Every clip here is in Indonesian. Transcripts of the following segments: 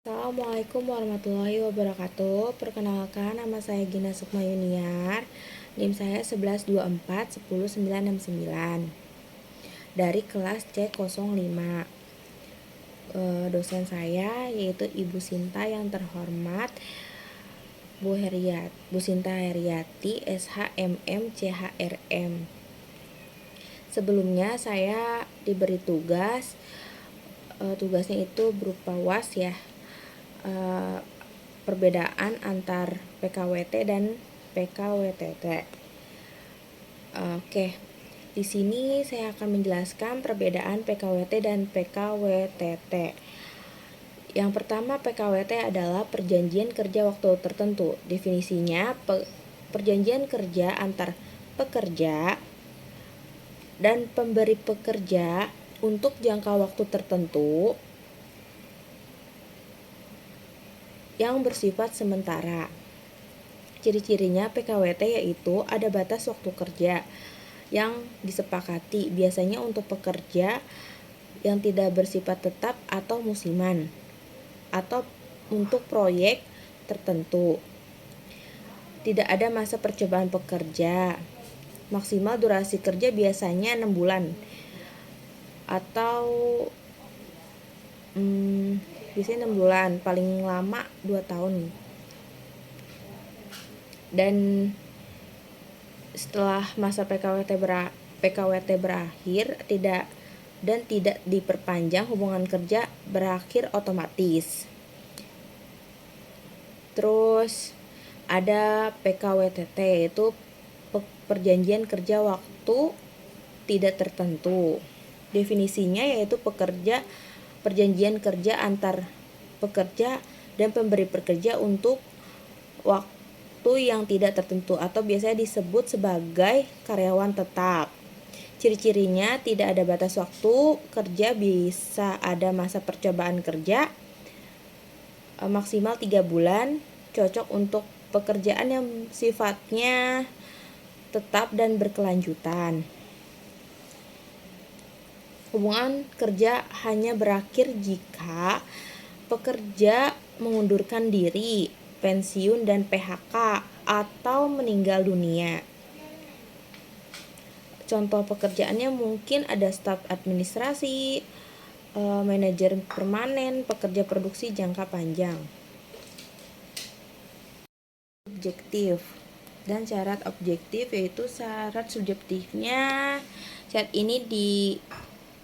Assalamualaikum warahmatullahi wabarakatuh. Perkenalkan, nama saya Gina Sukma Yuniar. NIM saya 1124 10 969 dari kelas C05. Dosen saya yaitu Ibu Sinta yang terhormat Bu Sinta Heriati SHMM CHRM. Sebelumnya saya diberi tugasnya itu berupa UAS ya. Perbedaan antar PKWT dan PKWTT. Oke. Di sini saya akan menjelaskan perbedaan PKWT dan PKWTT. Yang pertama, PKWT adalah perjanjian kerja waktu tertentu. Definisinya, perjanjian kerja antar pekerja dan pemberi pekerja untuk jangka waktu tertentu yang bersifat sementara. Ciri-cirinya PKWT yaitu ada batas waktu kerja yang disepakati, biasanya untuk pekerja yang tidak bersifat tetap atau musiman, atau untuk proyek tertentu. Tidak ada masa percobaan pekerja. Maksimal durasi kerja biasanya 6 bulan atau biasanya 6 bulan, paling lama 2 tahun. Dan setelah masa PKWT berakhir tidak diperpanjang, hubungan kerja berakhir otomatis. Terus ada PKWTT, yaitu perjanjian kerja waktu tidak tertentu. Definisinya yaitu perjanjian kerja antar pekerja dan pemberi pekerja untuk waktu yang tidak tertentu atau biasanya disebut sebagai karyawan tetap. Ciri-cirinya tidak ada batas waktu kerja, bisa ada masa percobaan kerja maksimal 3 bulan, cocok untuk pekerjaan yang sifatnya tetap dan berkelanjutan. Hubungan kerja hanya berakhir jika pekerja mengundurkan diri, pensiun dan PHK, atau meninggal dunia. Contoh pekerjaannya mungkin ada staf administrasi, manajer permanen, pekerja produksi jangka panjang. Objektif dan syarat objektif yaitu syarat subjektifnya. Syarat ini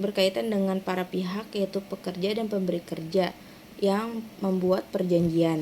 berkaitan dengan para pihak yaitu pekerja dan pemberi kerja yang membuat perjanjian.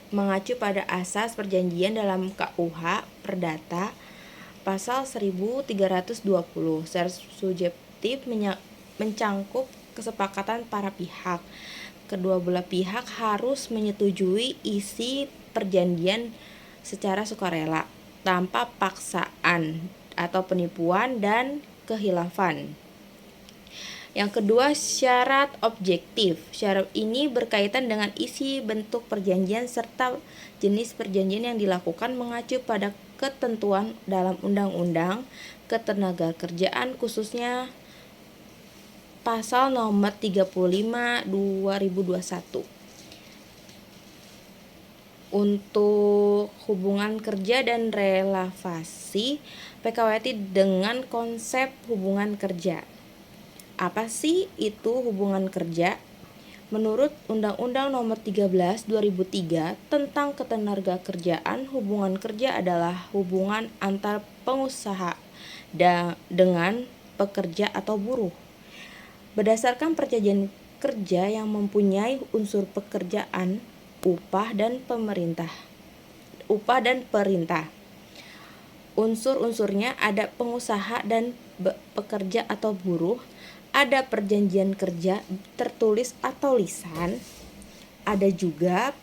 Mengacu pada asas perjanjian dalam KUH Perdata pasal 1320. Syarat subjektif mencangkup kesepakatan para pihak. Kedua belah pihak harus menyetujui isi perjanjian secara sukarela, tanpa paksaan atau penipuan dan kehilafan. Yang kedua, syarat objektif. Syarat ini berkaitan dengan isi bentuk perjanjian serta jenis perjanjian yang dilakukan, mengacu pada ketentuan dalam Undang-Undang Ketenagakerjaan, khususnya pasal nomor 35 2021. Untuk hubungan kerja dan relasi PKWT dengan konsep hubungan kerja. Apa sih itu hubungan kerja? Menurut Undang-Undang Nomor 13 2003 tentang Ketenagakerjaan, hubungan kerja adalah hubungan antar pengusaha dengan pekerja atau buruh. Berdasarkan perjanjian kerja yang mempunyai unsur pekerjaan, upah dan perintah. Unsur-unsurnya ada pengusaha dan pekerja atau buruh, ada perjanjian kerja tertulis atau lisan, ada juga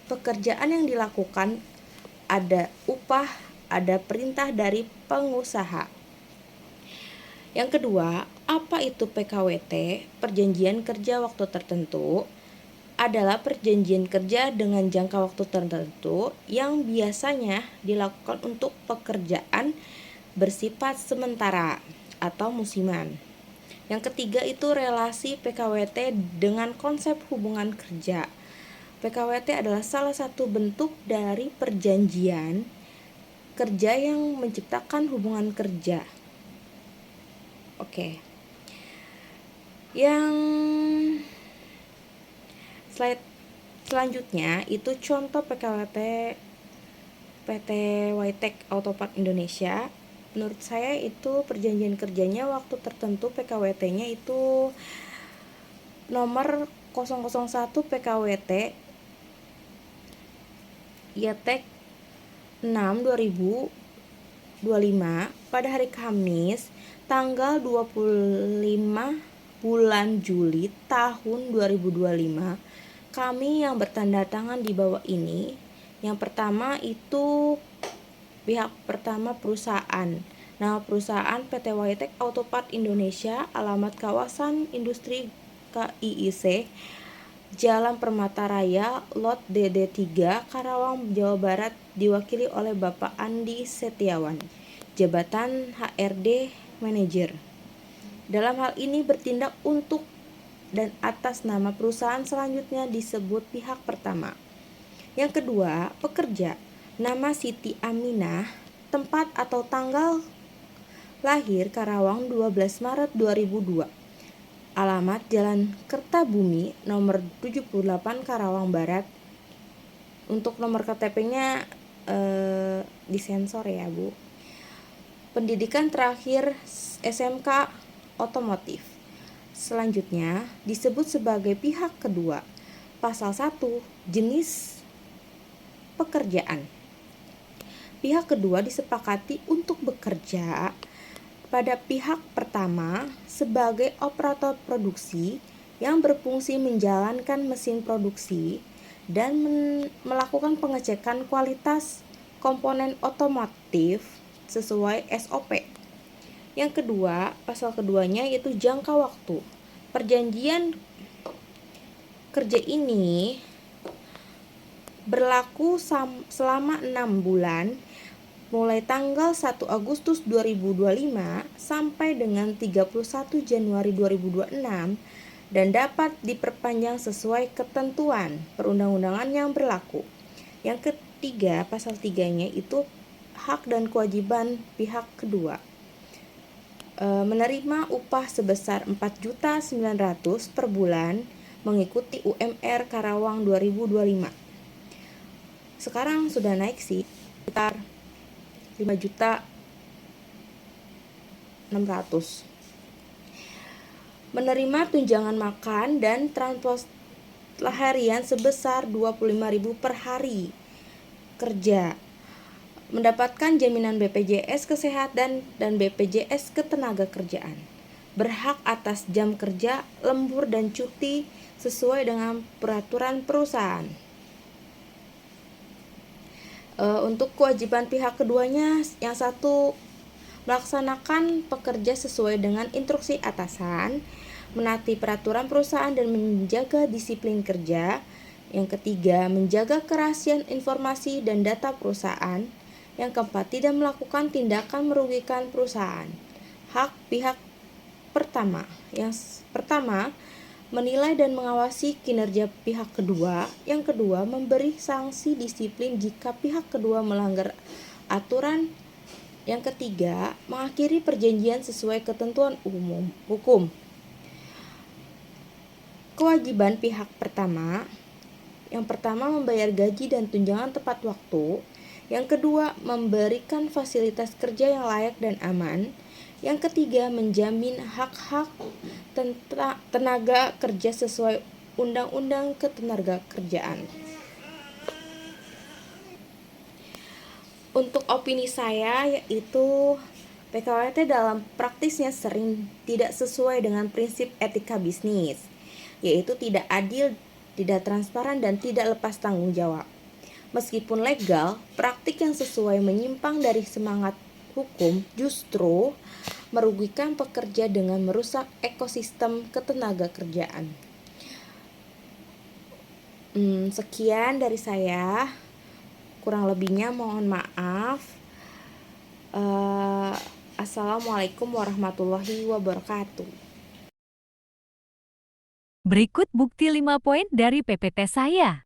pekerjaan yang dilakukan, ada upah, ada perintah dari pengusaha. Yang kedua, apa itu PKWT? Perjanjian kerja waktu tertentu adalah perjanjian kerja dengan jangka waktu tertentu yang biasanya dilakukan untuk pekerjaan bersifat sementara atau musiman. Yang ketiga itu relasi PKWT dengan konsep hubungan kerja. PKWT adalah salah satu bentuk dari perjanjian kerja yang menciptakan hubungan kerja. Oke. Yang slide selanjutnya itu contoh PKWT PT Waitek Autopart Indonesia. Menurut saya itu perjanjian kerjanya waktu tertentu PKWT-nya itu nomor 001 PKWT YTEK 6 2025 pada hari Kamis tanggal 25 bulan Juli tahun 2025. Kami yang bertanda tangan di bawah ini, yang pertama itu pihak pertama perusahaan. Nama perusahaan PT Waitek Autopart Indonesia, alamat kawasan industri KIIC, Jalan Permata Raya, Lot DD3, Karawang, Jawa Barat, diwakili oleh Bapak Andi Setiawan, jabatan HRD Manager. Dalam hal ini bertindak untuk dan atas nama perusahaan selanjutnya disebut pihak pertama. Yang kedua, pekerja. Nama Siti Aminah, tempat atau tanggal lahir Karawang 12 Maret 2002. Alamat Jalan Kertabumi nomor 78 Karawang Barat. Untuk nomor KTP-nya disensor ya, Bu. Pendidikan terakhir SMK Otomotif. Selanjutnya disebut sebagai pihak kedua. Pasal 1, jenis pekerjaan. Pihak kedua disepakati untuk bekerja pada pihak pertama sebagai operator produksi yang berfungsi menjalankan mesin produksi dan melakukan pengecekan kualitas komponen otomotif sesuai SOP. Yang kedua, pasal keduanya yaitu jangka waktu. Perjanjian kerja ini berlaku selama 6 bulan mulai tanggal 1 Agustus 2025 sampai dengan 31 Januari 2026 dan dapat diperpanjang sesuai ketentuan perundang-undangan yang berlaku. Yang ketiga, pasal 3-nya itu hak dan kewajiban pihak kedua. Menerima upah sebesar 4.900.000 per bulan mengikuti UMR Karawang 2025. Sekarang sudah naik sih, sekitar 5.600.000. Menerima tunjangan makan dan transport harian sebesar 25.000 per hari kerja. Mendapatkan jaminan BPJS Kesehatan dan BPJS Ketenagakerjaan. Berhak atas jam kerja, lembur dan cuti sesuai dengan peraturan perusahaan. Untuk kewajiban pihak keduanya, yang satu melaksanakan pekerja sesuai dengan instruksi atasan, menaati peraturan perusahaan dan menjaga disiplin kerja. Yang ketiga, menjaga kerahasiaan informasi dan data perusahaan. Yang keempat, tidak melakukan tindakan merugikan perusahaan. Hak pihak pertama. Yang pertama, menilai dan mengawasi kinerja pihak kedua. Yang kedua, memberi sanksi disiplin jika pihak kedua melanggar aturan. Yang ketiga, mengakhiri perjanjian sesuai ketentuan hukum. Kewajiban pihak pertama. Yang pertama, membayar gaji dan tunjangan tepat waktu. Yang kedua, memberikan fasilitas kerja yang layak dan aman. Yang ketiga, menjamin hak-hak tenaga kerja sesuai Undang-Undang Ketenagakerjaan. Untuk opini saya yaitu PKWT dalam praktisnya sering tidak sesuai dengan prinsip etika bisnis, yaitu tidak adil, tidak transparan, dan tidak lepas tanggung jawab. Meskipun legal, praktik yang sesuai menyimpang dari semangat hukum justru merugikan pekerja dengan merusak ekosistem ketenagakerjaan. Sekian dari saya. Kurang lebihnya mohon maaf. Assalamualaikum warahmatullahi wabarakatuh. Berikut bukti 5 poin dari PPT saya.